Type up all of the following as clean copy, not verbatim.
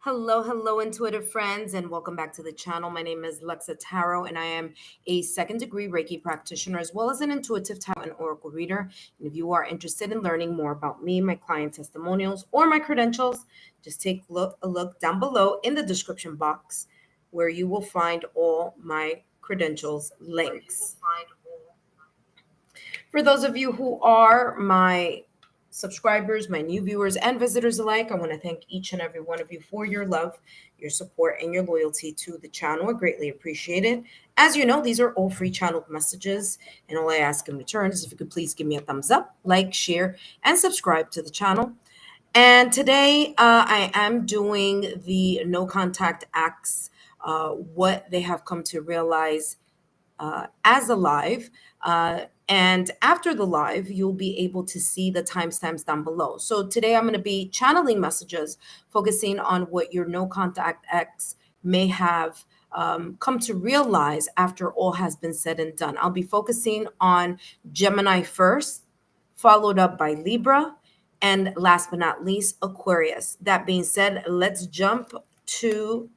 Hello, intuitive friends, and welcome back to the channel. My name is Lexa Tarot, and I am a second-degree Reiki practitioner as well as an intuitive tarot and oracle reader. And if you are interested in learning more about me, my client testimonials, or my credentials, just take a look down below in the description box where you will find all my credentials links. For those of you who are my subscribers, my new viewers, and visitors alike, I want to thank each and every one of you for your love, your support, and your loyalty to the channel. I greatly appreciate it. As you know, these are all free channeled messages, and all I ask in return is if you could please give me a thumbs up, like, share, and subscribe to the channel. And today I am doing the no contact acts, what they have come to realize as a live. And after the live, you'll be able to see the timestamps down below. So today I'm going to be channeling messages, focusing on what your no contact ex may have come to realize after all has been said and done. I'll be focusing on Gemini first, followed up by Libra, and last but not least, Aquarius. That being said, let's jump to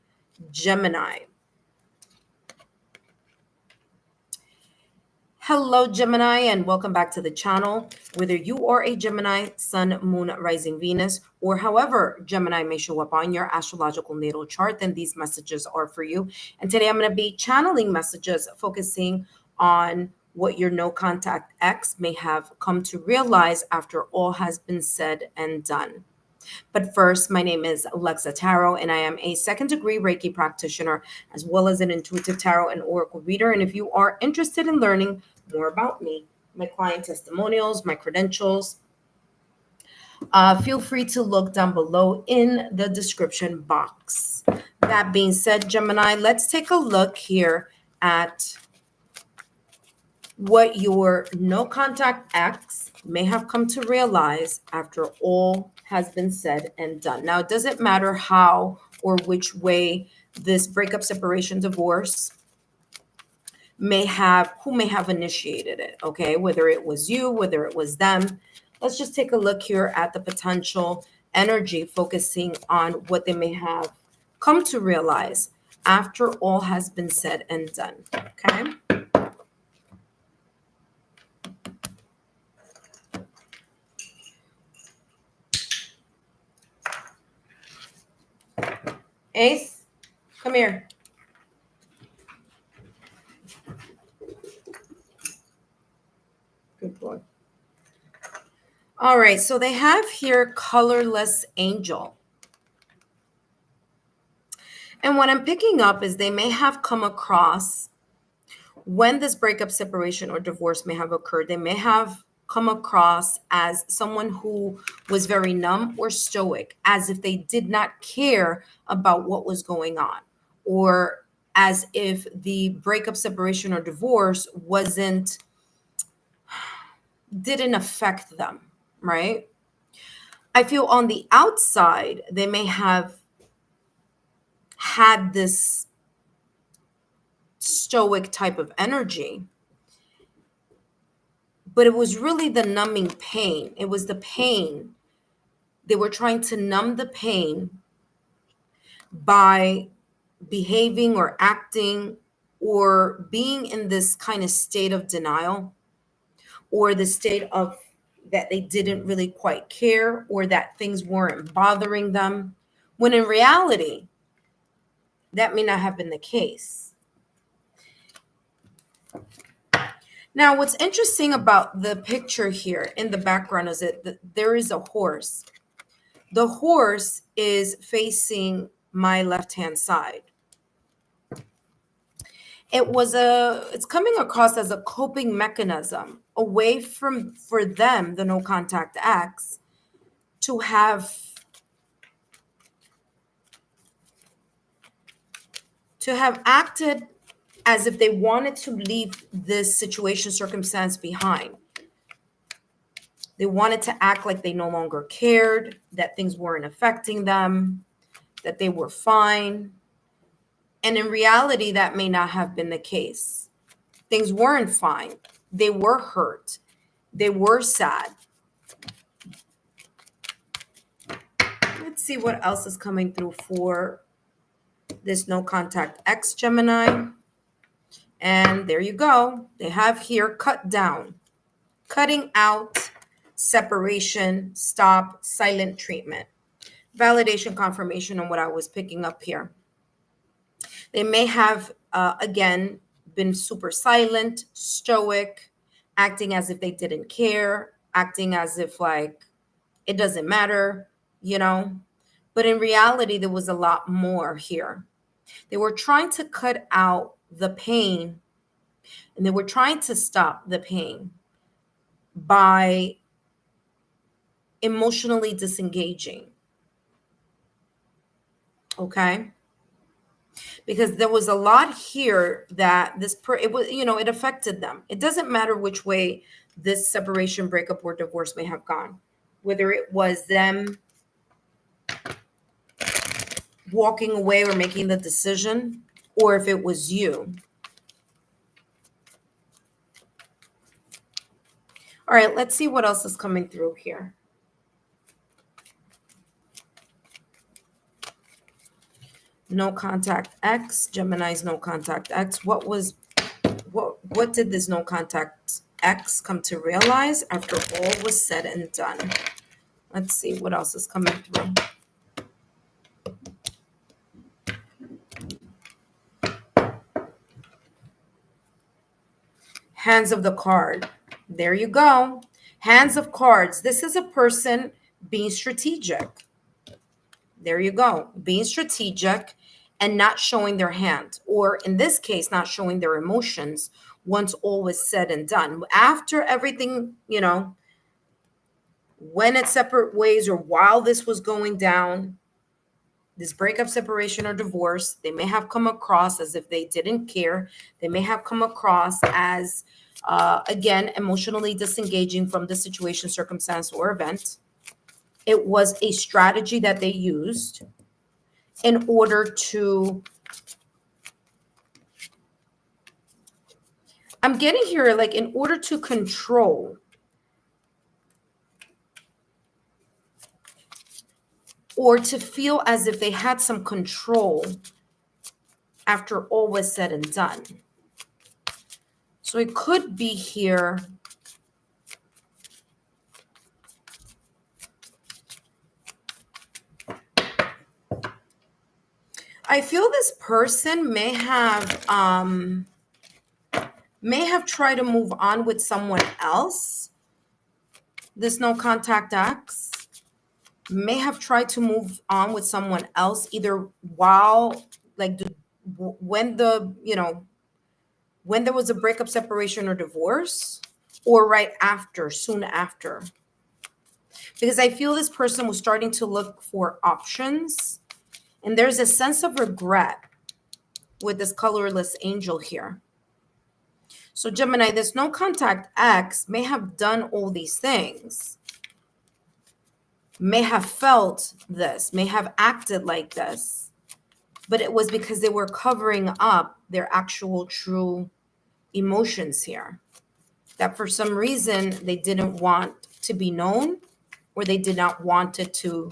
Gemini. Hello, Gemini, and welcome back to the channel. Whether you are a Gemini, Sun, Moon, Rising, Venus, or however Gemini may show up on your astrological natal chart, then these messages are for you. And today I'm going to be channeling messages focusing on what your no contact ex may have come to realize after all has been said and done. But first, my name is Lexa Tarot, and I am a second-degree Reiki practitioner, as well as an intuitive tarot and oracle reader. And if you are interested in learning more about me, my client testimonials, my credentials, feel free to look down below in the description box. That being said, Gemini, let's take a look here at what your no contact ex may have come to realize after all has been said and done. Now, it doesn't matter how or which way this breakup, separation, divorce who may have initiated it, okay? Whether it was you, whether it was them. Let's just take a look here at the potential energy, focusing on what they may have come to realize after all has been said and done, okay? Ace, come here. Good boy. All right, so they have here colorless angel. And what I'm picking up is they may have come across, when this breakup, separation, or divorce may have occurred, they may have come across as someone who was very numb or stoic, as if they did not care about what was going on, or as if the breakup, separation, or divorce didn't affect them, right? I feel on the outside, they may have had this stoic type of energy, but it was really the numbing pain. It was the pain. They were trying to numb the pain by behaving or acting or being in this kind of state of denial, or the state of that they didn't really quite care, or that things weren't bothering them, when in reality, that may not have been the case. Now, what's interesting about the picture here in the background is that there is a horse. The horse is facing my left-hand side. It's coming across as a coping mechanism, a way for them, the no contact ex, to have acted as if they wanted to leave this situation, circumstance behind. They wanted to act like they no longer cared, that things weren't affecting them, that they were fine. And in reality, that may not have been the case. Things weren't fine. They were hurt. They were sad. Let's see what else is coming through for this no contact X, Gemini. And there you go. They have here cut down, cutting out, separation, stop, silent treatment. Validation, confirmation on what I was picking up here. They may have, again, been super silent, stoic, acting as if they didn't care, acting as if like it doesn't matter, you know. But in reality, there was a lot more here. They were trying to cut out the pain, and they were trying to stop the pain by emotionally disengaging. Okay? Because there was a lot here that it was, it affected them. It doesn't matter which way this separation, breakup, or divorce may have gone, whether it was them walking away or making the decision, or if it was you. All right, let's see what else is coming through here. No contact X, Gemini's no contact X. What did this no contact X come to realize after all was said and done? Let's see what else is coming through. Hands of the card. There you go. Hands of cards. This is a person being strategic. There you go. Being strategic and not showing their hand, or in this case, not showing their emotions once all was said and done. After everything, went its separate ways, or while this was going down, this breakup, separation, or divorce, they may have come across as if they didn't care. They may have come across as, again, emotionally disengaging from the situation, circumstance, or event. It was a strategy that they used in order to, I'm getting here, like in order to control or to feel as if they had some control after all was said and done. So it could be here. I feel this person may have tried to move on with someone else. This no contact X may have tried to move on with someone else, either while, like, when there was a breakup, separation, or divorce, or right after, soon after. Because I feel this person was starting to look for options, and there's a sense of regret with this colorless angel here. So Gemini, this no contact X may have done all these things, may have felt this, may have acted like this, but it was because they were covering up their actual true emotions here. That for some reason they didn't want to be known, or they did not want it to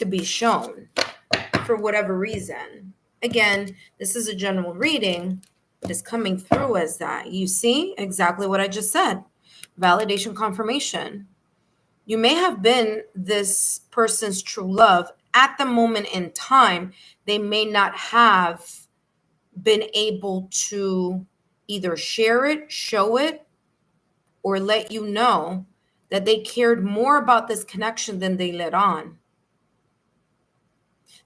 be shown for whatever reason. Again, this is a general reading, but it's coming through as that. You see exactly what I just said. Validation, confirmation. You may have been this person's true love. At the moment in time, they may not have been able to either share it, show it, or let you know that they cared more about this connection than they let on.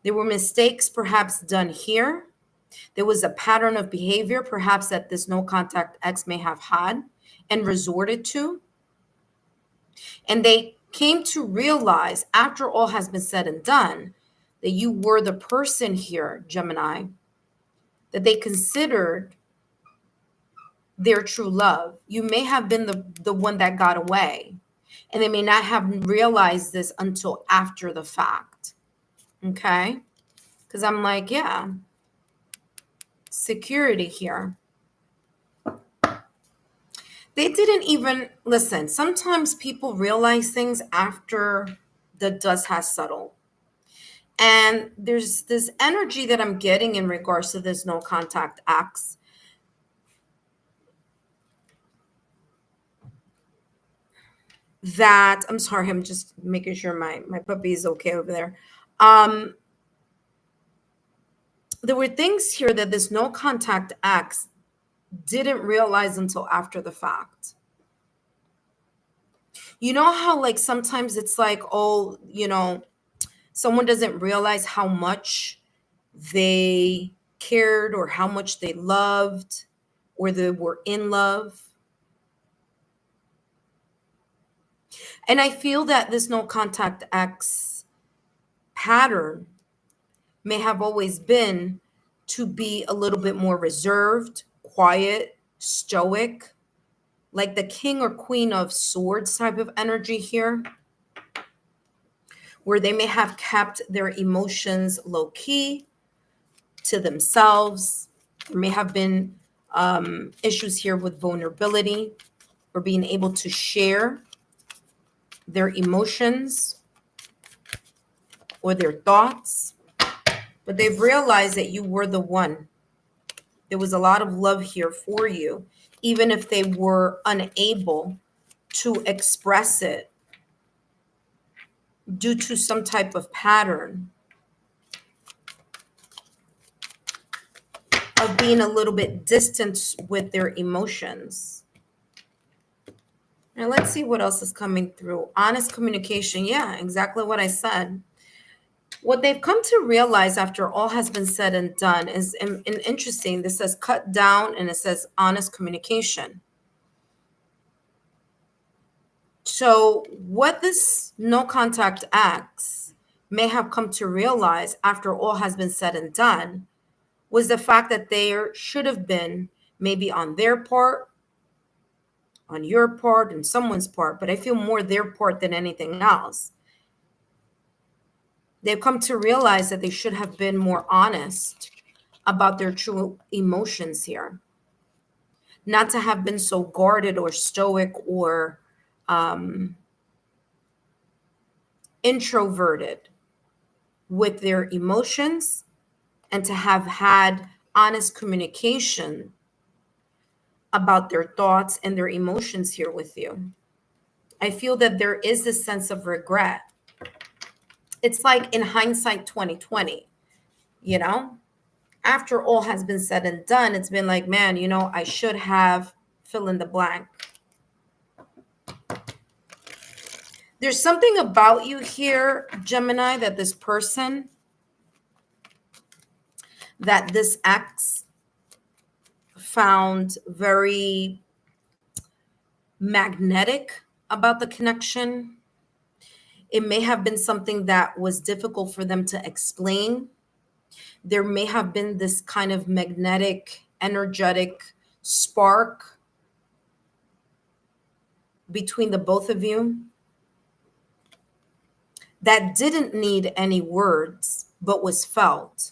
There were mistakes perhaps done here. There was a pattern of behavior perhaps that this no contact X may have had and resorted to. And they came to realize, after all has been said and done, that you were the person here, Gemini, that they considered their true love. You may have been the one that got away, and they may not have realized this until after the fact. Okay? Because I'm like, yeah, security here. They didn't even listen. Sometimes people realize things after the dust has settled. And there's this energy that I'm getting in regards to this no contact acts that, I'm sorry, I'm just making sure my puppy is okay over there. There were things here that this no contact acts didn't realize until after the fact. You know how like sometimes it's like, oh, someone doesn't realize how much they cared or how much they loved or they were in love. And I feel that this no contact X pattern may have always been to be a little bit more reserved, quiet, stoic, like the king or queen of swords type of energy here, where they may have kept their emotions low key to themselves. There may have been issues here with vulnerability or being able to share their emotions or their thoughts. But they've realized that you were the one. There was a lot of love here for you, even if they were unable to express it due to some type of pattern of being a little bit distant with their emotions. Now let's see what else is coming through. Honest communication. Yeah, exactly what I said. What they've come to realize after all has been said and done is interesting. This says cut down and it says honest communication. So what this no contact acts may have come to realize after all has been said and done was the fact that there should have been, maybe on their part, on your part, and someone's part, but I feel more their part than anything else. They've come to realize that they should have been more honest about their true emotions here. Not to have been so guarded or stoic or introverted with their emotions, and to have had honest communication about their thoughts and their emotions here with you. I feel that there is this sense of regret. It's like in hindsight 2020, after all has been said and done, it's been like, man, I should have fill in the blank. There's something about you here, Gemini, that this person, that this ex found very magnetic about the connection. It may have been something that was difficult for them to explain. There may have been this kind of magnetic, energetic spark between the both of you that didn't need any words, but was felt,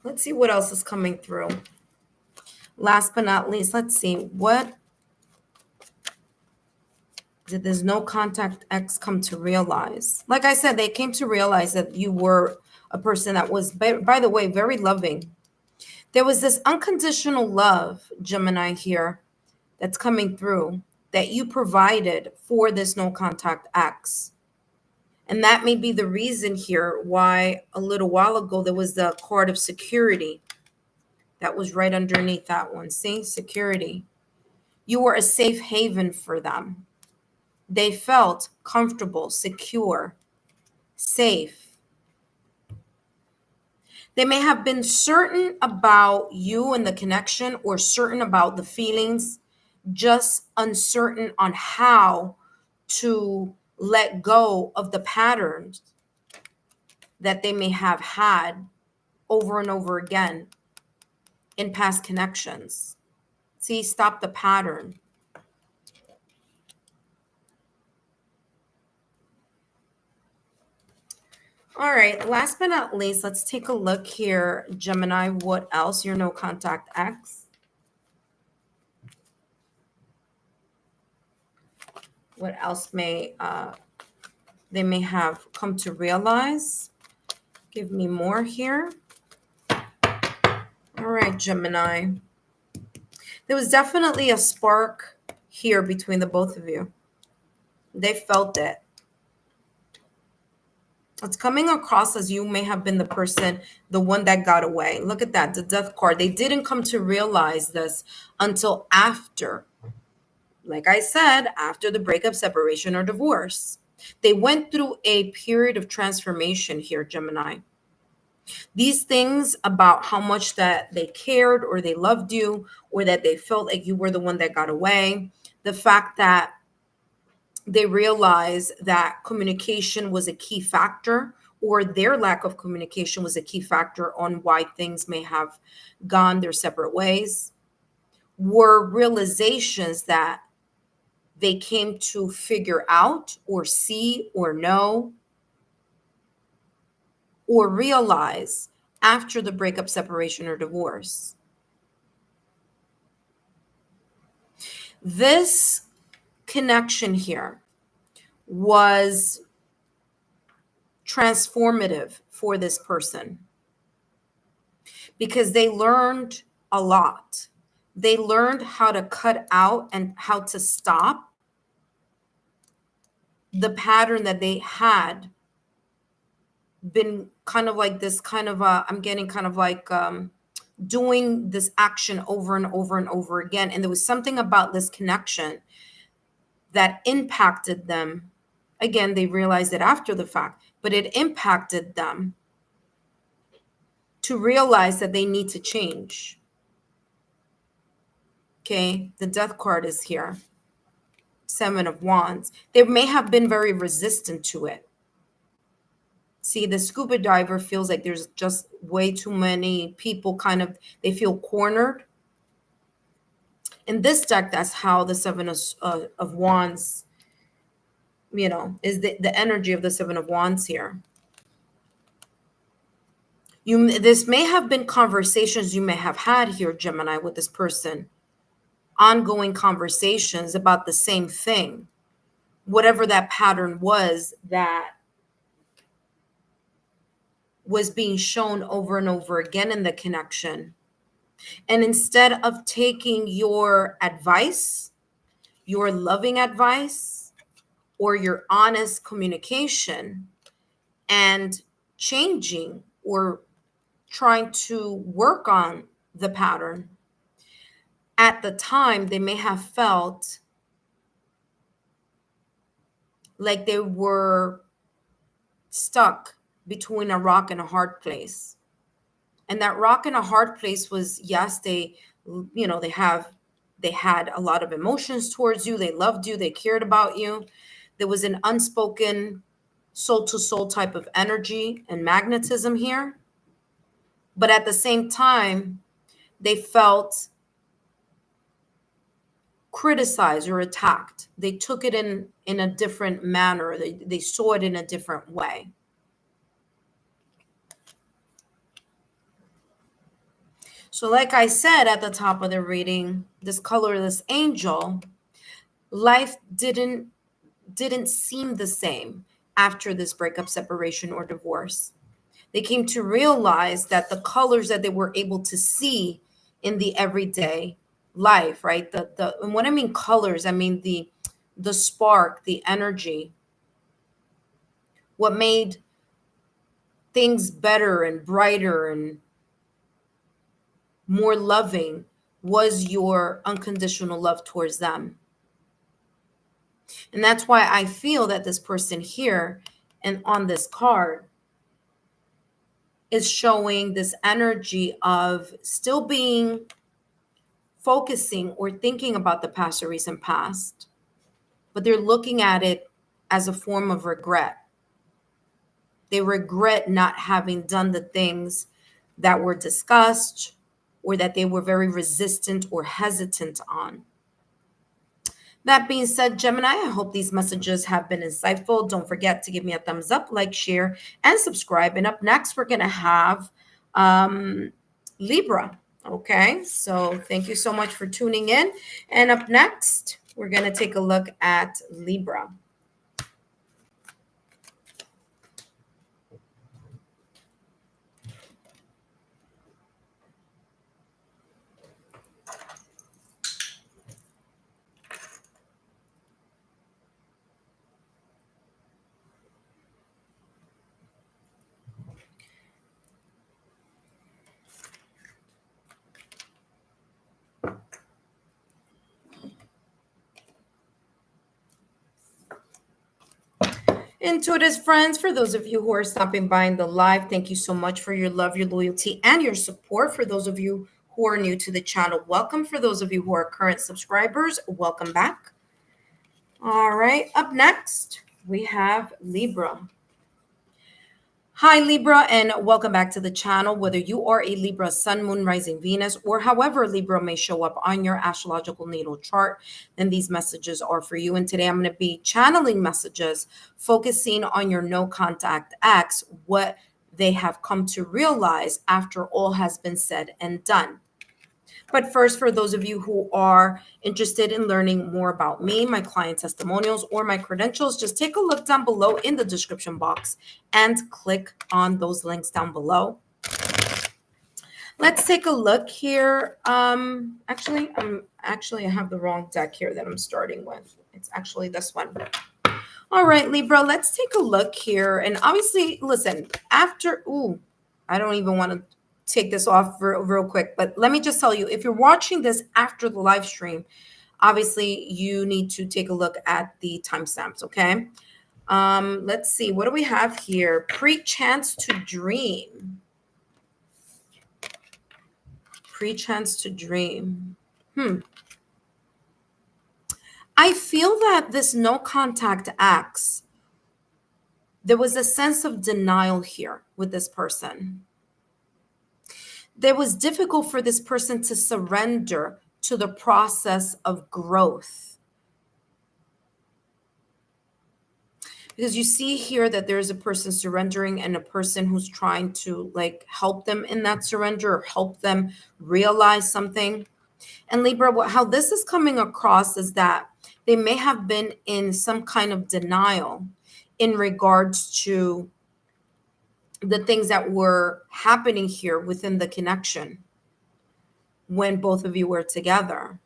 Let's see what else is coming through. Last but not least, let's see. What did this no contact X come to realize? Like I said, they came to realize that you were a person that was, by the way, very loving. There was this unconditional love, Gemini, here that's coming through that you provided for this no contact X. And that may be the reason here why a little while ago there was the card of security that was right underneath that one. See, security. You were a safe haven for them. They felt comfortable, secure, safe. They may have been certain about you and the connection, or certain about the feelings, just uncertain on how to let go of the patterns that they may have had over and over again in past connections. See, stop the pattern. All right, last but not least, let's take a look here, Gemini. What else? Your no contact X. What else may they may have come to realize? Give me more here. All right, Gemini. There was definitely a spark here between the both of you. They felt it. It's coming across as you may have been the person, the one that got away. Look at that, the death card. They didn't come to realize this until after. Like I said, after the breakup, separation, or divorce. They went through a period of transformation here, Gemini. These things about how much that they cared or they loved you or that they felt like you were the one that got away, the fact that they realized that communication was a key factor or their lack of communication was a key factor on why things may have gone their separate ways, were realizations that they came to figure out or see or know or realize after the breakup, separation, or divorce. This connection here was transformative for this person because they learned a lot. They learned how to cut out and how to stop the pattern that they had been kind of like this kind of I'm getting kind of like doing this action over and over and over again. And there was something about this connection that impacted them. Again, they realized it after the fact, but it impacted them to realize that they need to change. Okay, the death card is here. 7 of Wands. They may have been very resistant to it. See, the scuba diver feels like there's just way too many people they feel cornered. In this deck, that's how the 7 of Wands, is the energy of the 7 of Wands here. This may have been conversations you may have had here, Gemini, with this person. Ongoing conversations about the same thing. Whatever that pattern was that was being shown over and over again in the connection. And instead of taking your advice, your loving advice, or your honest communication and changing or trying to work on the pattern, at the time, they may have felt like they were stuck between a rock and a hard place. And that rock and a hard place was, yes, they had a lot of emotions towards you. They loved you. They cared about you. There was an unspoken soul to soul type of energy and magnetism here. But at the same time, they felt criticized or attacked. They took it in a different manner. They saw it in a different way. So like I said at the top of the reading, this colorless angel, life didn't seem the same after this breakup, separation, or divorce. They came to realize that the colors that they were able to see in the everyday life, right? And when I mean colors, I mean the spark, the energy, what made things better and brighter and more loving was your unconditional love towards them. And that's why I feel that this person here and on this card is showing this energy of still focusing or thinking about the past or recent past, but they're looking at it as a form of regret. They regret not having done the things that were discussed or that they were very resistant or hesitant on. That being said, Gemini, I hope these messages have been insightful. Don't forget to give me a thumbs up, like, share, and subscribe. And up next, we're going to have Libra. Okay, so thank you so much for tuning in. And up next, we're going to take a look at Libra. Intuitive friends, for those of you who are stopping by in the live, thank you so much for your love, your loyalty, and your support. For those of you who are new to the channel, welcome. For those of you who are current subscribers, welcome back. All right, up next, we have Libra. Hi, Libra, and welcome back to the channel. Whether you are a Libra, Sun, Moon, Rising, Venus, or however Libra may show up on your astrological natal chart, then these messages are for you. And today I'm going to be channeling messages focusing on your no contact ex, what they have come to realize after all has been said and done. But first, for those of you who are interested in learning more about me, my client testimonials, or my credentials, just take a look down below in the description box and click on those links down below. Let's take a look here. Actually, I have the wrong deck here that I'm starting with. It's actually this one. All right, Libra, let's take a look here. And obviously, listen, after, I don't even want to take this off real quick, but let me just tell you, if you're watching this after the live stream, obviously you need to take a look at the timestamps, okay? Let's see, what do we have here? Pre-chance to dream. Pre-chance to dream. I feel that this no contact acts, there was a sense of denial here with this person. It was difficult for this person to surrender to the process of growth. Because you see here that there's a person surrendering and a person who's trying to like help them in that surrender or help them realize something. And Libra, how this is coming across is that they may have been in some kind of denial in regards to the things that were happening here within the connection when both of you were together.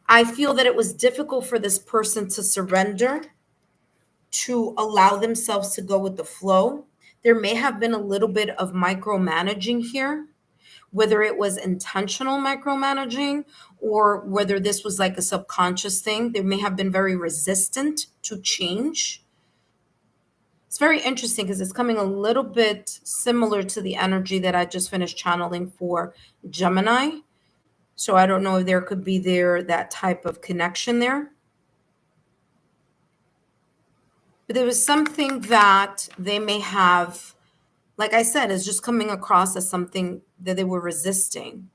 I feel that it was difficult for this person to surrender, to allow themselves to go with the flow. There may have been a little bit of micromanaging here, whether it was intentional micromanaging or whether this was like a subconscious thing. They may have been very resistant to change. It's very interesting because it's coming a little bit similar to the energy that I just finished channeling for Gemini. So I don't know if there could be that type of connection there. But there was something that they may have, like I said, is just coming across as something that they were resisting.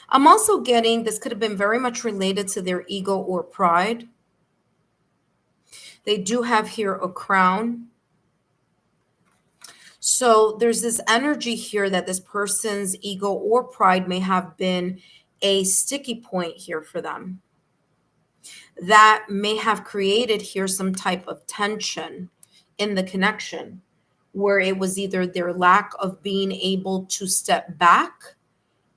I'm also getting this could have been very much related to their ego or pride. They do have here a crown. So there's this energy here that this person's ego or pride may have been a sticky point here for them. That may have created here some type of tension in the connection where it was either their lack of being able to step back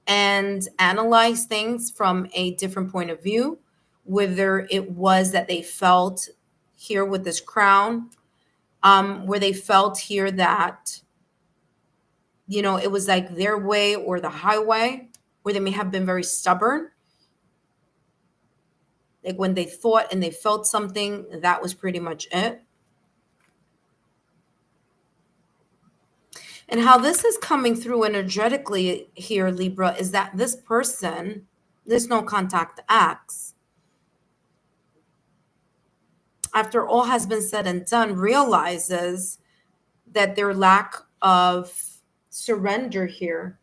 and analyze things from a different point of view, whether it was that they felt here with this crown, where they felt here that, you know, it was like their way or the highway, where they may have been very stubborn. Like when they thought and they felt something, that was pretty much it. And how this is coming through energetically here, Libra, is that this person, this no contact acts, after all has been said and done, realizes that their lack of surrender here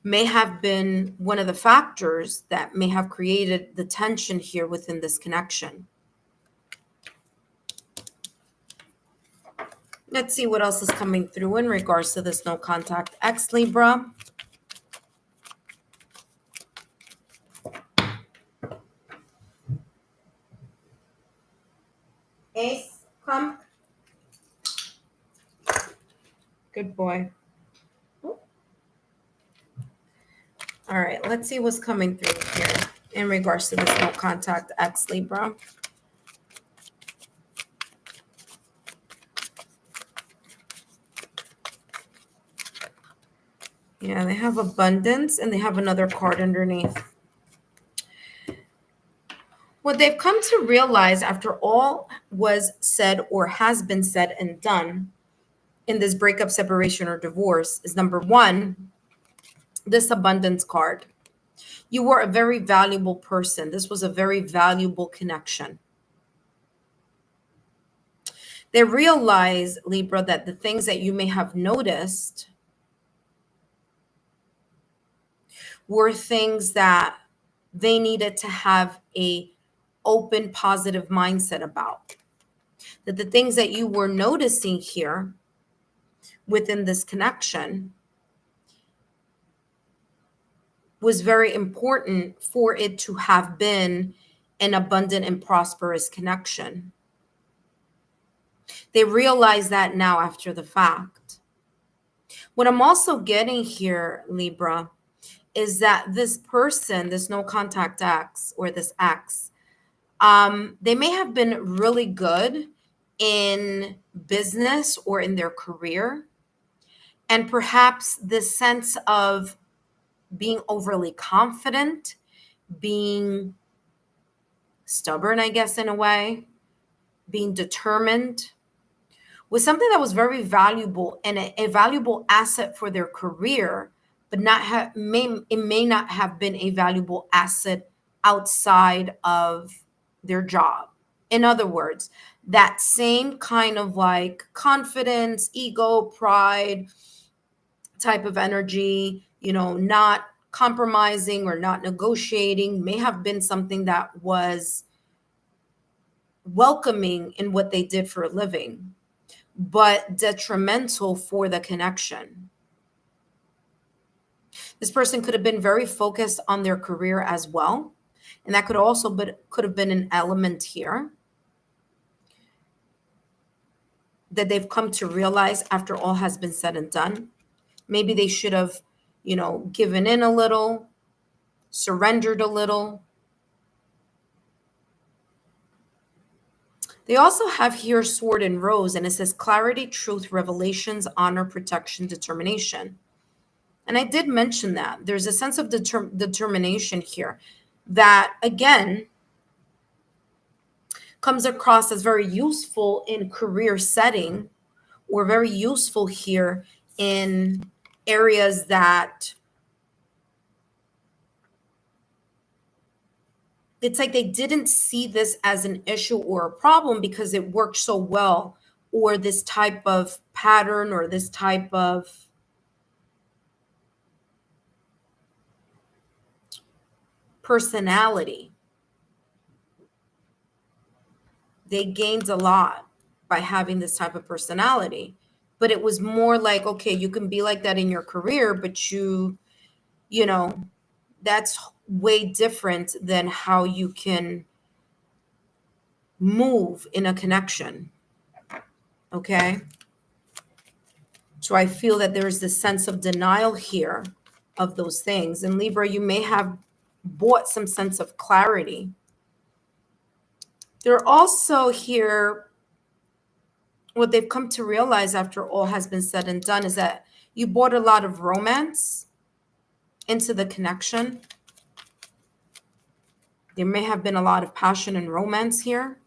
may have been one of the factors that may have created the tension here within this connection. Let's see what else is coming through in regards to this no contact ex, Libra. Ace, come. Good boy. All right, let's see what's coming through here in regards to this no contact ex Libra. Yeah, they have abundance and they have another card underneath. What they've come to realize after all was said or has been said and done in this breakup, separation, or divorce is number one, this abundance card. You were a very valuable person. This was a very valuable connection. They realize, Libra, that the things that you may have noticed were things that they needed to have a open, positive mindset about. That the things that you were noticing here within this connection was very important for it to have been an abundant and prosperous connection. They realize that now after the fact. What I'm also getting here, Libra, is that this person, this no contact ex or this ex, they may have been really good in business or in their career. And perhaps this sense of being overly confident, being stubborn, I guess, in a way, being determined, was something that was very valuable and a valuable asset for their career, but it may not have been a valuable asset outside of their job. In other words, that same kind of like confidence, ego, pride type of energy, not compromising or not negotiating may have been something that was welcoming in what they did for a living, but detrimental for the connection. This person could have been very focused on their career as well. And that could have been an element here that they've come to realize after all has been said and done. Maybe they should have, given in a little, surrendered a little. They also have here sword and rose, and it says clarity, truth, revelations, honor, protection, determination. And I did mention that there's a sense of determination here that, again, comes across as very useful in career setting or very useful here in areas that it's like they didn't see this as an issue or a problem because it worked so well, or this type of pattern or this type of personality. They gained a lot by having this type of personality, but it was more like, okay, you can be like that in your career, but you know, that's way different than how you can move in a connection. Okay. So I feel that there's this sense of denial here of those things. And Libra, you may have bought some sense of clarity. They're also here, what they've come to realize after all has been said and done is that you brought a lot of romance into the connection. There may have been a lot of passion and romance here.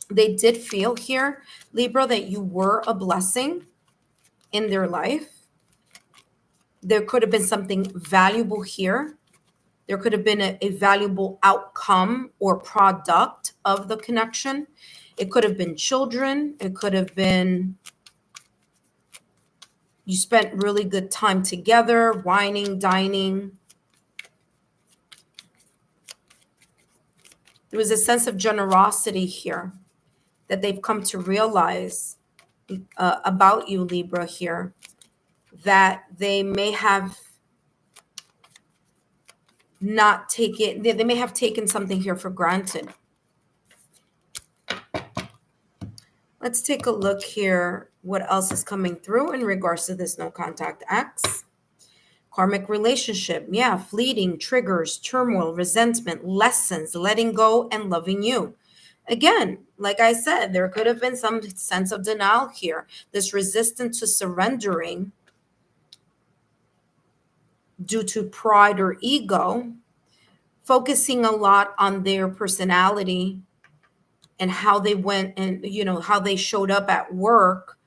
They did feel here, Libra, that you were a blessing in their life. There could have been something valuable here. There could have been a valuable outcome or product of the connection. It could have been children. It could have been you spent really good time together, wining, dining. There was a sense of generosity here that they've come to realize about you, Libra, here, that they may have not taken, they may have taken something here for granted. Let's take a look here. What else is coming through in regards to this no contact X? Karmic relationship. Yeah, fleeting, triggers, turmoil, resentment, lessons, letting go, and loving you. Again, like I said, there could have been some sense of denial here. This resistance to surrendering due to pride or ego, focusing a lot on their personality and how they went and, how they showed up at work.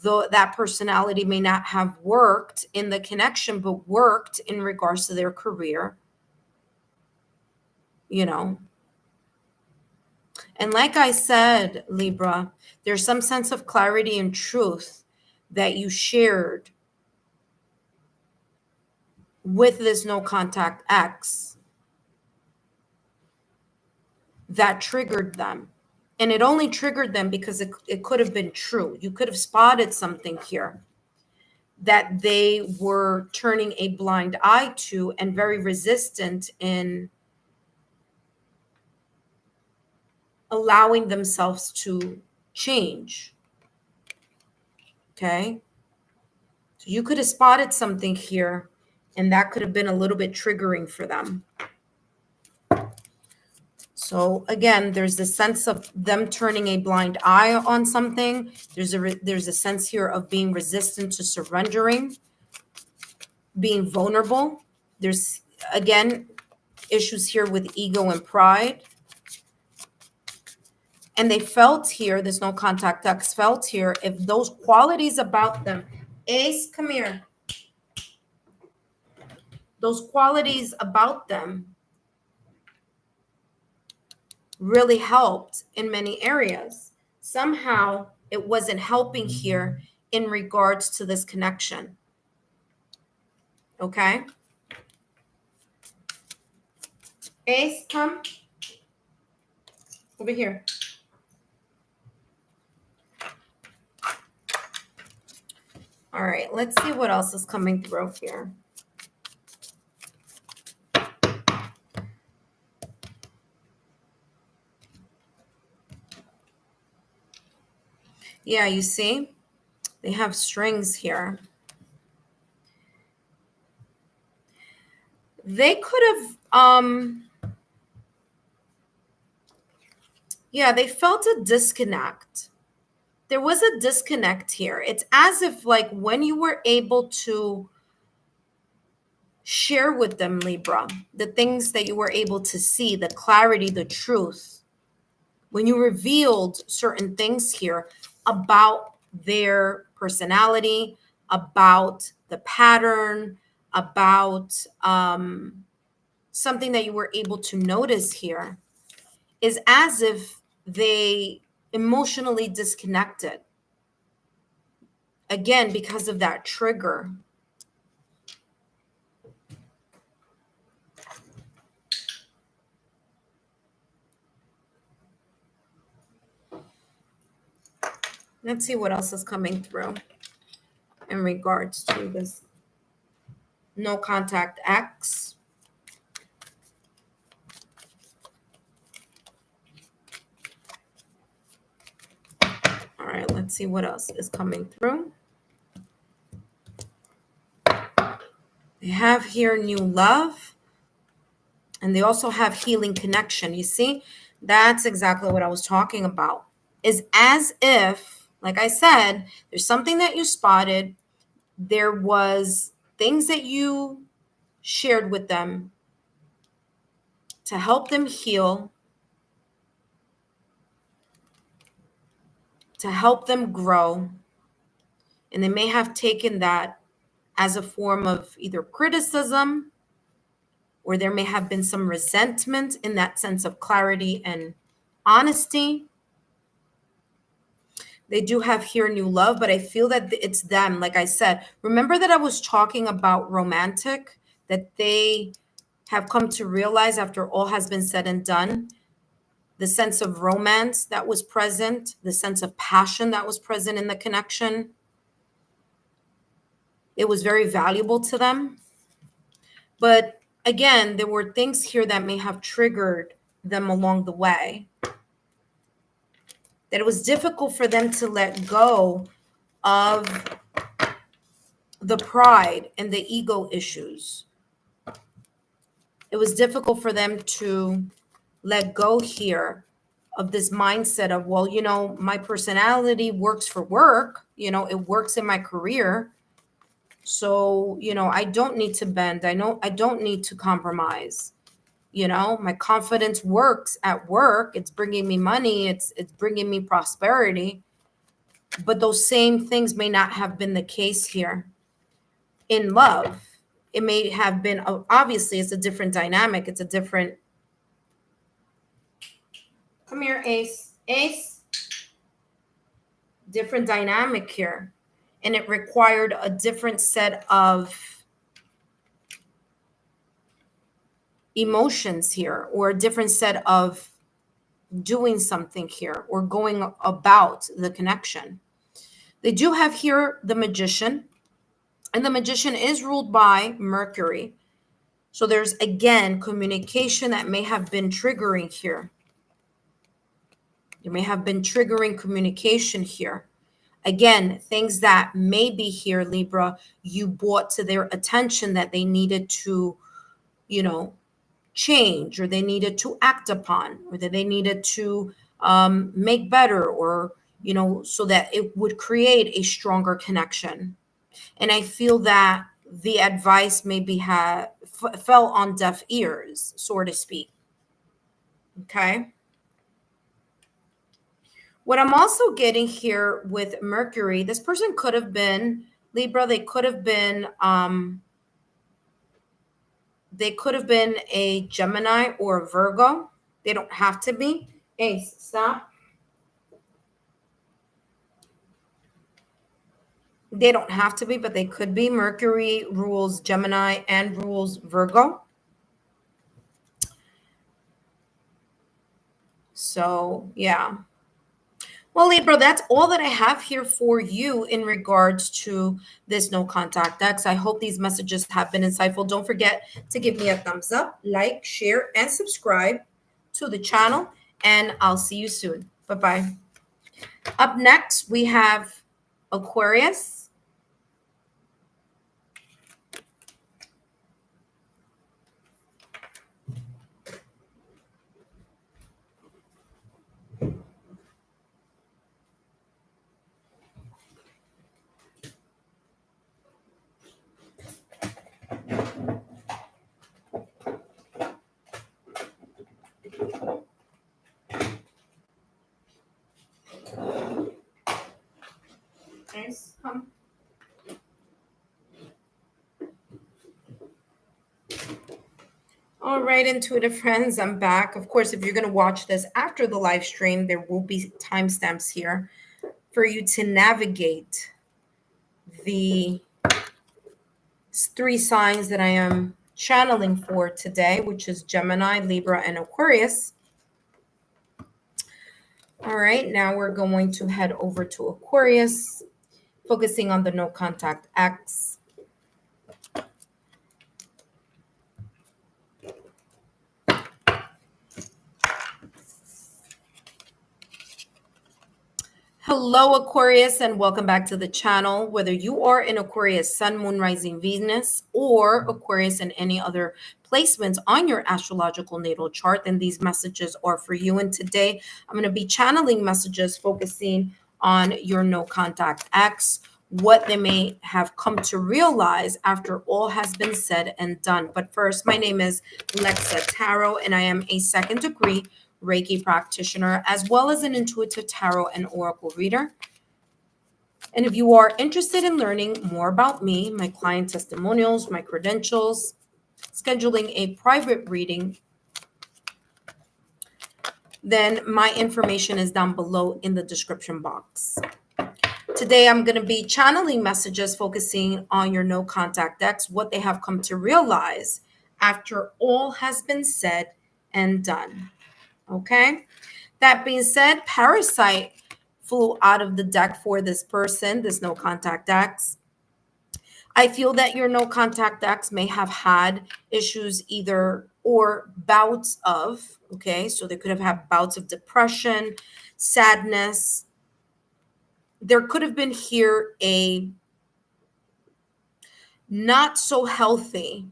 Though that personality may not have worked in the connection, but worked in regards to their career, And like I said, Libra, there's some sense of clarity and truth that you shared with this no contact X that triggered them. And it only triggered them because it could have been true. You could have spotted something here that they were turning a blind eye to and very resistant in allowing themselves to change. Okay? So you could have spotted something here, and that could have been a little bit triggering for them. So again, there's the sense of them turning a blind eye on something. There's a sense here of being resistant to surrendering, being vulnerable. There's, again, issues here with ego and pride. And they felt here, there's no contact X felt here, if those qualities about them, Ace, come here. Those qualities about them really helped in many areas. Somehow it wasn't helping here in regards to this connection. Okay? Ace, come over here. All right, let's see what else is coming through here. Yeah, you see, they have strings here. They could have, yeah, they felt a disconnect. There was a disconnect here. It's as if, like, when you were able to share with them, Libra, the things that you were able to see, the clarity, the truth, when you revealed certain things here about their personality, about the pattern, about something that you were able to notice here, is as if they emotionally disconnected. Again, because of that trigger. Let's see what else is coming through in regards to this no contact X. All right, let's see what else is coming through. They have here new love, and they also have healing connection. You see, that's exactly what I was talking about. Is as if, like I said, there's something that you spotted. There was things that you shared with them to help them heal, to help them grow. And they may have taken that as a form of either criticism, or there may have been some resentment in that sense of clarity and honesty. They do have here new love, but I feel that it's them. Like I said, remember that I was talking about romantic, that they have come to realize after all has been said and done, the sense of romance that was present, the sense of passion that was present in the connection. It was very valuable to them. But again, there were things here that may have triggered them along the way. that it was difficult for them to let go of the pride and the ego issues. It was difficult for them to let go here of this mindset of, well, you know, my personality works for work, you know, it works in my career. So, you know, I don't need to bend. I know I don't need to compromise. You know, my confidence works at work. It's bringing me money. It's bringing me prosperity. But those same things may not have been the case here in love. It may have been, obviously, it's a different dynamic. It's a different, come here, Ace. Ace, different dynamic here. And it required a different set of emotions here, or a different set of doing something here, or going about the connection. They do have here the Magician, and the Magician is ruled by Mercury. So there's, again, communication that may have been triggering here. There may have been triggering communication here. Again, things that may be here, Libra, you brought to their attention that they needed to, you know, change, or they needed to act upon, or that they needed to make better, or, you know, so that it would create a stronger connection. And I feel that the advice maybe fell on deaf ears, so to speak. Okay. What I'm also getting here with Mercury, this person could have been Libra. They could have been a Gemini or a Virgo. They don't have to be. Ace, stop. They don't have to be, but they could be. Mercury rules Gemini and rules Virgo. So, yeah. Well, Libra, that's all that I have here for you in regards to this no contact X. I hope these messages have been insightful. Don't forget to give me a thumbs up, like, share, and subscribe to the channel. And I'll see you soon. Bye-bye. Up next, we have Aquarius. Nice. Come. All right, intuitive friends, I'm back. Of course, if you're going to watch this after the live stream, there will be timestamps here for you to navigate the 3 signs that I am channeling for today, which is Gemini, Libra, and Aquarius. All right, now we're going to head over to Aquarius, focusing on the no contact X. Hello, Aquarius, and welcome back to the channel. Whether you are in Aquarius, Sun, Moon, Rising, Venus, or Aquarius and any other placements on your astrological natal chart, then these messages are for you. And today, I'm going to be channeling messages focusing on your no contact X, what they may have come to realize after all has been said and done. But first, my name is Lexa Tarot, and I am a 2nd degree Reiki practitioner, as well as an intuitive tarot and oracle reader. And if you are interested in learning more about me, my client testimonials, my credentials, scheduling a private reading, then my information is down below in the description box. Today, I'm going to be channeling messages focusing on your no contact X, what they have come to realize after all has been said and done. Okay. That being said, Parasite flew out of the deck for this person, this no contact X. I feel that your no contact X may have had issues or bouts of, okay, so they could have had bouts of depression, sadness. There could have been here a not so healthy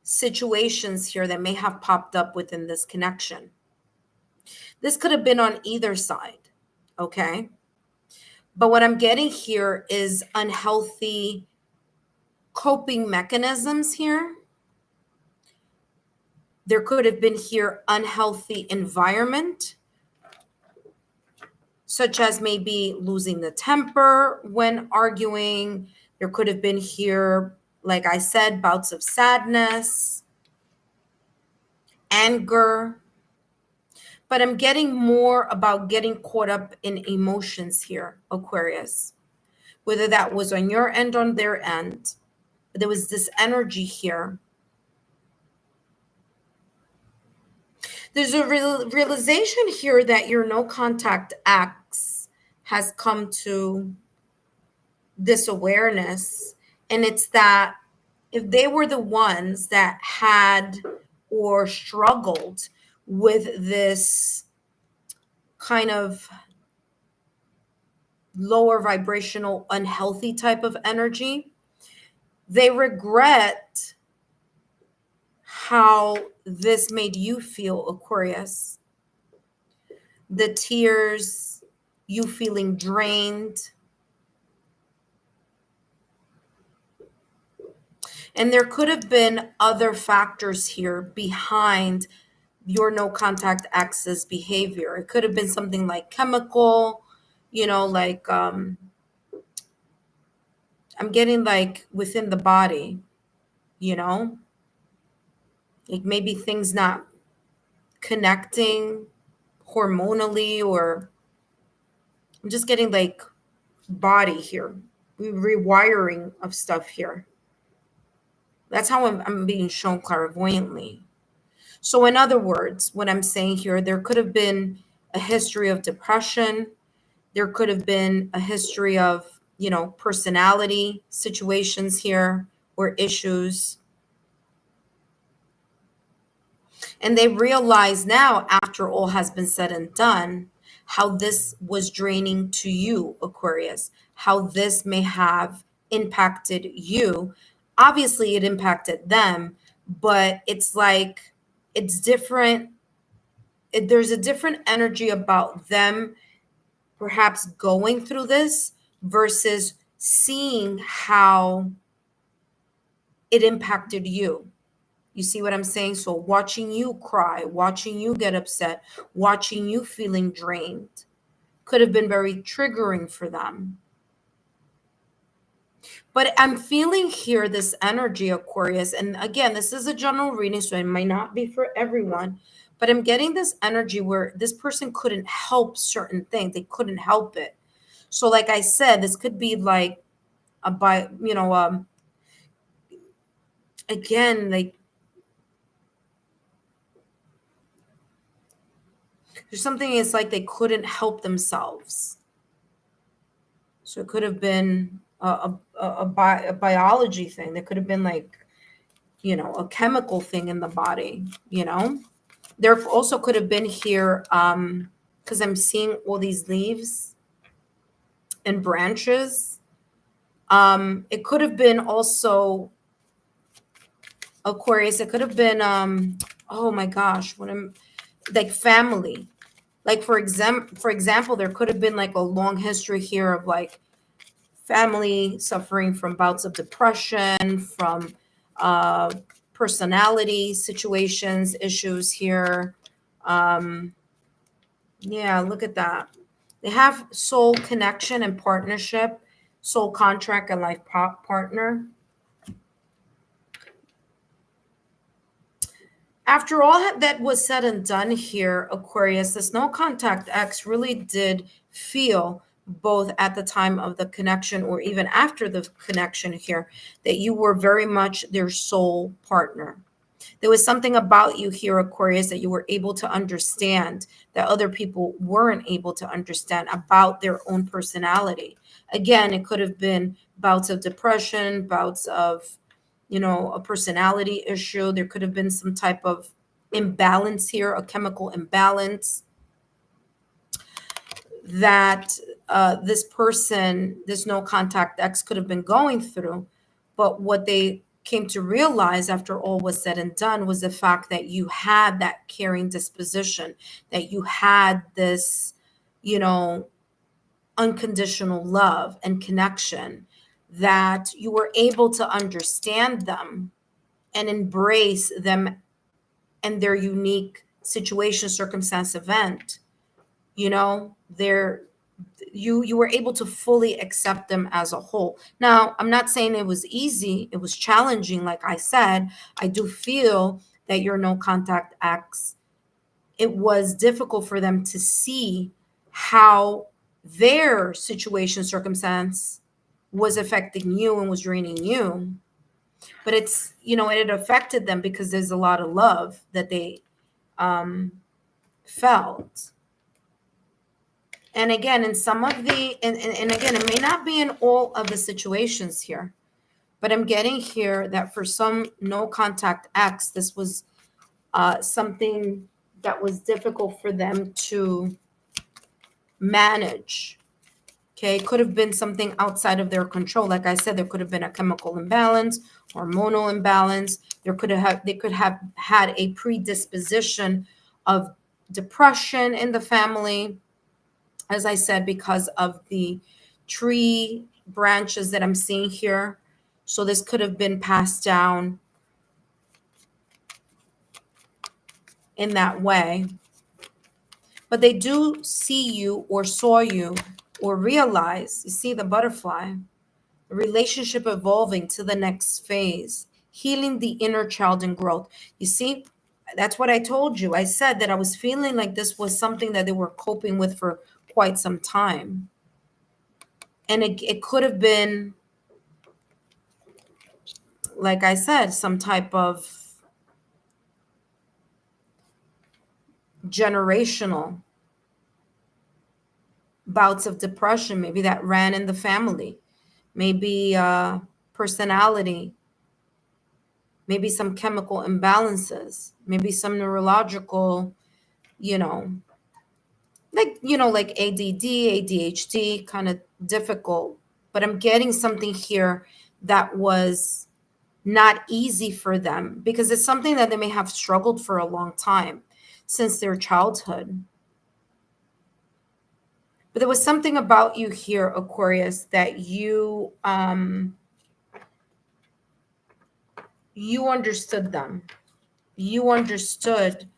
situations here that may have popped up within this connection. This could have been on either side, okay? But what I'm getting here is unhealthy coping mechanisms here. There could have been here unhealthy environment, such as maybe losing the temper when arguing. There could have been here, like I said, bouts of sadness, anger. But I'm getting more about getting caught up in emotions here, Aquarius. Whether that was on your end, on their end, there was this energy here. There's a realization here that your no contact ex has come to this awareness. And it's that if they were the ones that had or struggled with this kind of lower vibrational, unhealthy type of energy, they regret how this made you feel, Aquarius. The tears, you feeling drained. And there could have been other factors here behind your no contact ex's behavior. It could have been something like chemical, like I'm getting like within the body, like maybe things not connecting hormonally, or I'm just getting like body here, rewiring of stuff here. That's how I'm being shown clairvoyantly. So in other words, what I'm saying here, there could have been a history of depression. There could have been a history of, personality situations here or issues. And they realize now, after all has been said and done, how this was draining to you, Aquarius, how this may have impacted you. Obviously, it impacted them, but it's like it's different. There's a different energy about them perhaps going through this versus seeing how it impacted you. You see what I'm saying? So watching you cry, watching you get upset, watching you feeling drained could have been very triggering for them. But I'm feeling here this energy, Aquarius. And again, this is a general reading, so it might not be for everyone. But I'm getting this energy where this person couldn't help certain things. They couldn't help it. So like I said, this could be like again, like there's something, it's like they couldn't help themselves. So it could have been a biology thing. There could have been like, a chemical thing in the body, There also could have been here, because I'm seeing all these leaves and branches. It could have been also, Aquarius, it could have been, oh my gosh, when I'm like family. Like for example, there could have been like a long history here of like family suffering from bouts of depression, from personality situations, issues here. Yeah, look at that. They have soul connection and partnership, soul contract and life partner. After all that was said and done here, Aquarius, this no contact X really did feel, both at the time of the connection or even after the connection here, that you were very much their soul partner. There was something about you here, Aquarius, that you were able to understand that other people weren't able to understand about their own personality. Again, it could have been bouts of depression, bouts of, a personality issue. There could have been some type of imbalance here, a chemical imbalance that this person, this no contact ex, could have been going through. But what they came to realize after all was said and done was the fact that you had that caring disposition, that you had this, you know, unconditional love and connection, that you were able to understand them and embrace them and their unique situation, circumstance, event. You know, you were able to fully accept them as a whole. Now, I'm not saying it was easy. It was challenging. Like I said, I do feel that your no contact acts, it was difficult for them to see how their situation, circumstance was affecting you and was draining you. But it's, you know, it affected them because there's a lot of love that they felt. And again, in some of the, and again, it may not be in all of the situations here, but I'm getting here that for some no contact acts, this was something that was difficult for them to manage. Okay, it could have been something outside of their control. Like I said, there could have been a chemical imbalance, hormonal imbalance. They could have had a predisposition of depression in the family. As I said, because of the tree branches that I'm seeing here. So this could have been passed down in that way. But they do see you or saw you or realize, you see the butterfly, the relationship evolving to the next phase, healing the inner child and growth. You see, that's what I told you. I said that I was feeling like this was something that they were coping with for quite some time. And it could have been, like I said, some type of generational bouts of depression, maybe that ran in the family, maybe personality, maybe some chemical imbalances, maybe some neurological, you know, like ADD, ADHD, kind of difficult. But I'm getting something here that was not easy for them because it's something that they may have struggled for a long time since their childhood. But there was something about you here, Aquarius, that you understood them. You understood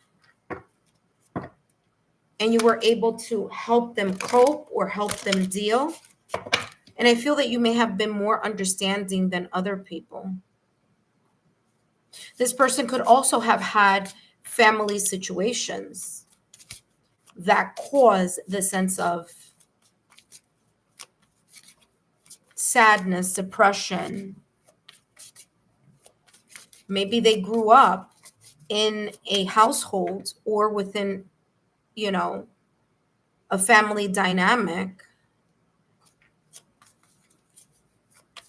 and you were able to help them cope or help them deal. And I feel that you may have been more understanding than other people. This person could also have had family situations that cause the sense of sadness, depression. Maybe they grew up in a household or within, you know, a family dynamic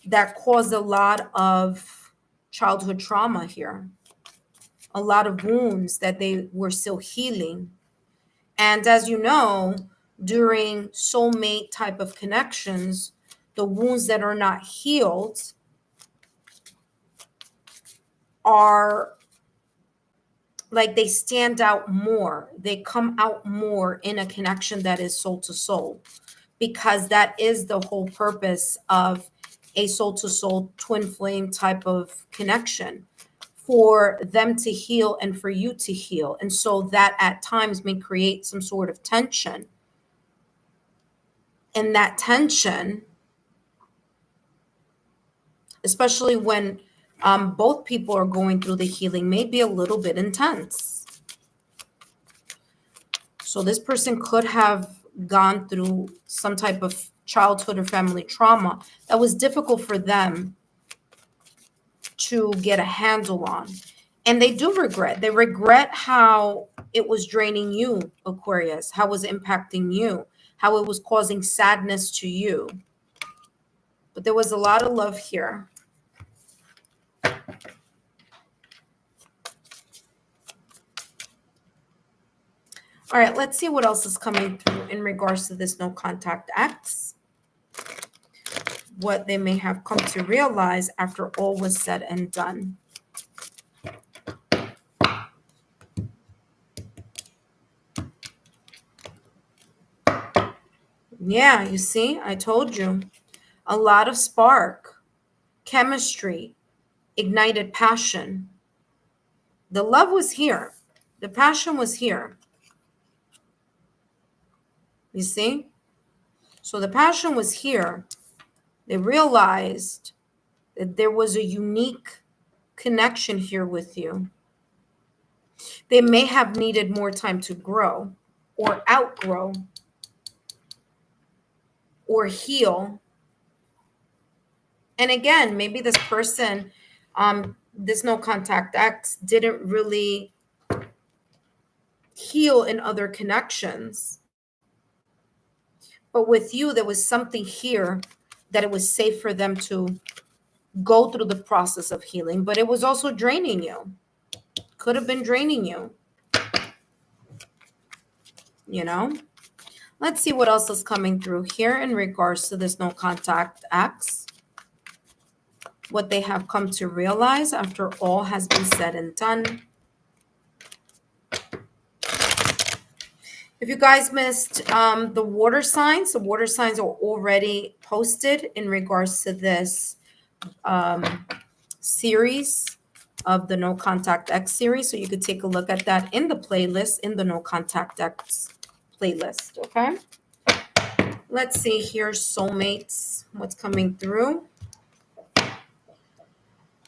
that caused a lot of childhood trauma here, a lot of wounds that they were still healing. And as you know, during soulmate type of connections, the wounds that are not healed are like they stand out more. They come out more in a connection that is soul to soul, because that is the whole purpose of a soul to soul twin flame type of connection, for them to heal and for you to heal. And so that at times may create some sort of tension. And that tension, especially when both people are going through the healing, may be a little bit intense. So this person could have gone through some type of childhood or family trauma that was difficult for them to get a handle on. And they do regret. They regret how it was draining you, Aquarius, how it was impacting you, how it was causing sadness to you. But there was a lot of love here. All right, let's see what else is coming through in regards to this no contact X. What they may have come to realize after all was said and done. Yeah, you see, I told you. A lot of spark, chemistry, ignited passion. The love was here. The passion was here. You see? So the passion was here. They realized that there was a unique connection here with you. They may have needed more time to grow or outgrow or heal. And again, maybe this person, this no contact X didn't really heal in other connections. But with you, there was something here that it was safe for them to go through the process of healing, but it was also draining you. Could have been draining you. You know? Let's see what else is coming through here in regards to this no contact X. What they have come to realize after all has been said and done. If you guys missed the water signs are already posted in regards to this series of the No Contact X series. So you could take a look at that in the playlist, in the No Contact X playlist, okay? Let's see here, soulmates, what's coming through.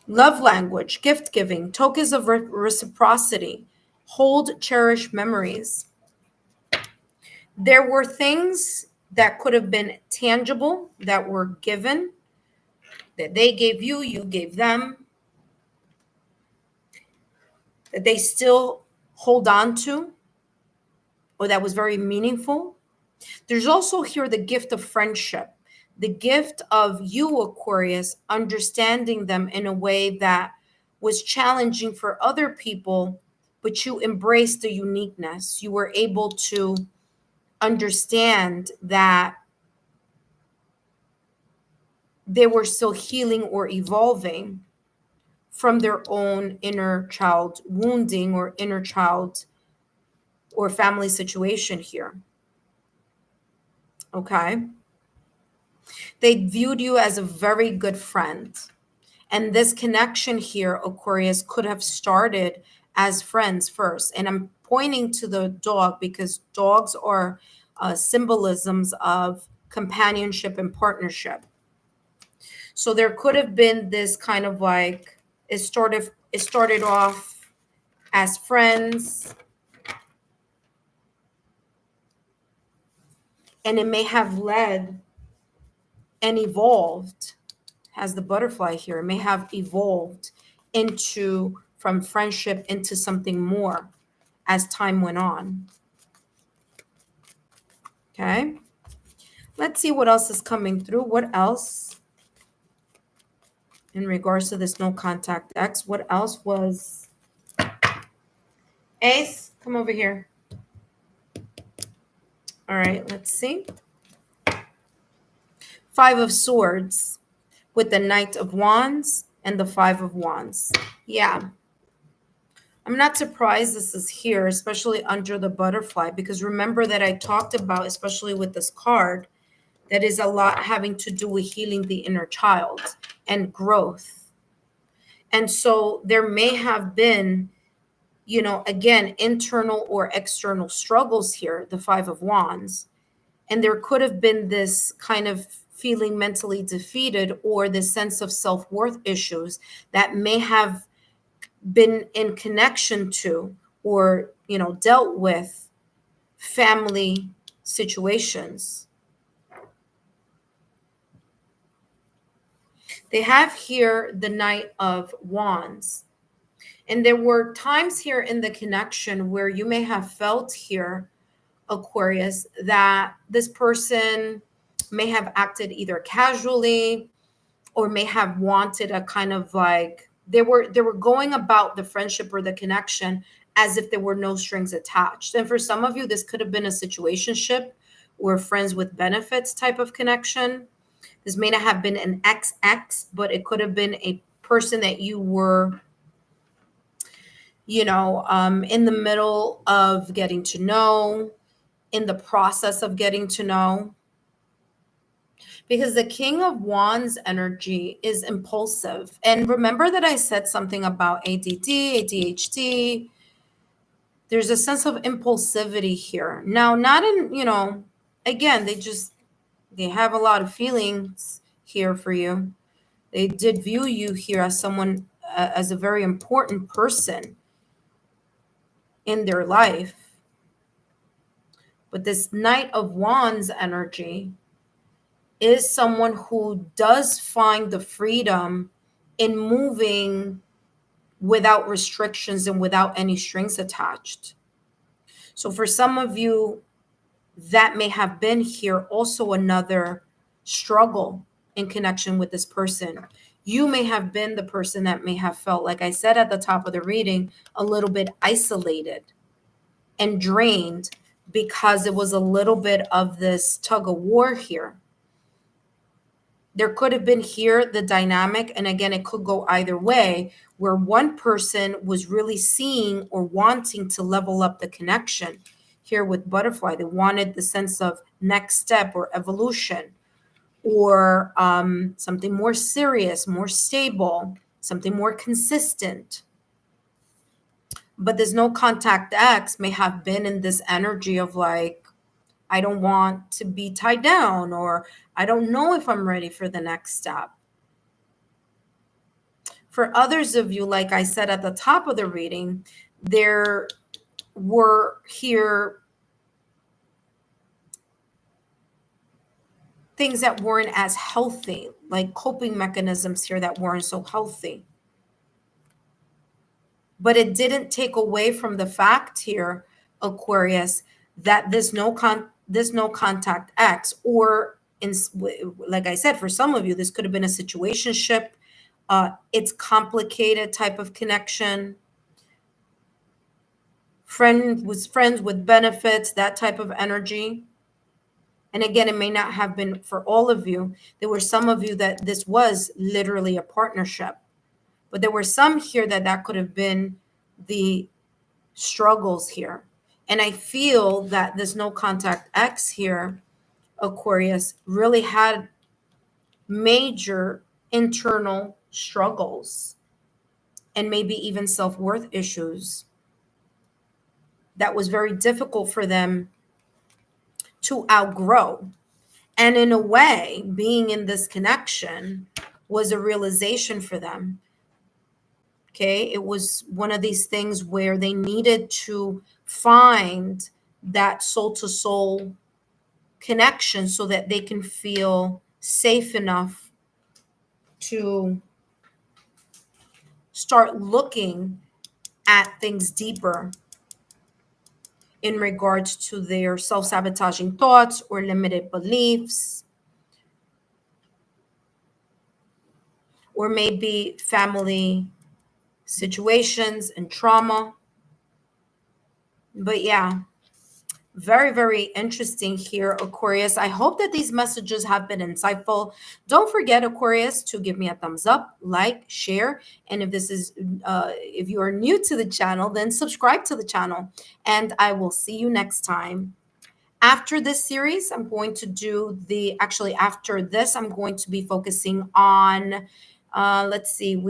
Love language, gift giving, tokens of reciprocity, hold cherished memories. There were things that could have been tangible that were given, that they gave you, you gave them, that they still hold on to, or that was very meaningful. There's also here the gift of friendship, the gift of you, Aquarius, understanding them in a way that was challenging for other people, but you embraced the uniqueness. You were able to understand that they were still healing or evolving from their own inner child wounding or inner child or family situation here. Okay. They viewed you as a very good friend. And this connection here, Aquarius, could have started as friends first. And I'm pointing to the dog because dogs are symbolisms of companionship and partnership. So there could have been this kind of like, it started off as friends, and it may have led and evolved, has the butterfly here, it may have evolved into, from friendship into something more as time went on. Okay. Let's see what else is coming through. What else in regards to this no contact X? What else was... Ace, come over here. All right, let's see. Five of Swords with the Knight of Wands and the Five of Wands. Yeah. I'm not surprised this is here, especially under the butterfly, because remember that I talked about, especially with this card, that is a lot having to do with healing the inner child and growth. And so there may have been, you know, again, internal or external struggles here, the Five of Wands. And there could have been this kind of feeling mentally defeated or this sense of self-worth issues that may have been in connection to or, you know, dealt with family situations. They have here the Knight of Wands. And there were times here in the connection where you may have felt here, Aquarius, that this person may have acted either casually or may have wanted a kind of like, they were going about the friendship or the connection as if there were no strings attached. And for some of you, this could have been a situationship or friends with benefits type of connection. This may not have been an XX, but it could have been a person that you were, in the middle of getting to know, in the process of getting to know. Because the King of Wands energy is impulsive. And remember that I said something about ADD, ADHD. There's a sense of impulsivity here. Now, not in, again, they have a lot of feelings here for you. They did view you here as someone, as a very important person in their life. But this Knight of Wands energy is someone who does find the freedom in moving without restrictions and without any strings attached. So for some of you, that may have been here also another struggle in connection with this person. You may have been the person that may have felt, like I said at the top of the reading, a little bit isolated and drained because it was a little bit of this tug of war here. There could have been here the dynamic, and again, it could go either way, where one person was really seeing or wanting to level up the connection. Here with butterfly, they wanted the sense of next step or evolution, or something more serious, more stable, something more consistent. But this no contact X may have been in this energy of like, I don't want to be tied down, or I don't know if I'm ready for the next step. For others of you, like I said at the top of the reading, there were here things that weren't as healthy, like coping mechanisms here that weren't so healthy. But it didn't take away from the fact here, Aquarius, that this no contact X, or like I said, for some of you, this could have been a situationship. It's complicated type of connection. Friends with benefits, that type of energy. And again, it may not have been for all of you. There were some of you that this was literally a partnership. But there were some here that could have been the struggles here. And I feel that this no contact X here, Aquarius, really had major internal struggles and maybe even self-worth issues that was very difficult for them to outgrow. And in a way, being in this connection was a realization for them. Okay, it was one of these things where they needed to find that soul-to-soul connection so that they can feel safe enough to start looking at things deeper in regards to their self-sabotaging thoughts or limited beliefs, or maybe family situations and trauma. But yeah, very, very interesting here, Aquarius. I hope that these messages have been insightful. Don't forget, Aquarius, to give me a thumbs up, like, share. And if this is, if you are new to the channel, then subscribe to the channel. And I will see you next time. After this series, I'm going to do after this, I'm going to be focusing on, let's see,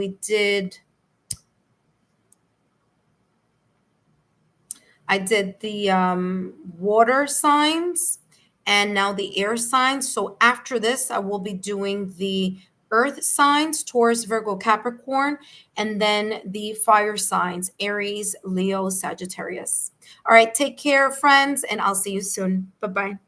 I did the water signs and now the air signs. So after this, I will be doing the earth signs, Taurus, Virgo, Capricorn, and then the fire signs, Aries, Leo, Sagittarius. All right, take care, friends, and I'll see you soon. Bye-bye.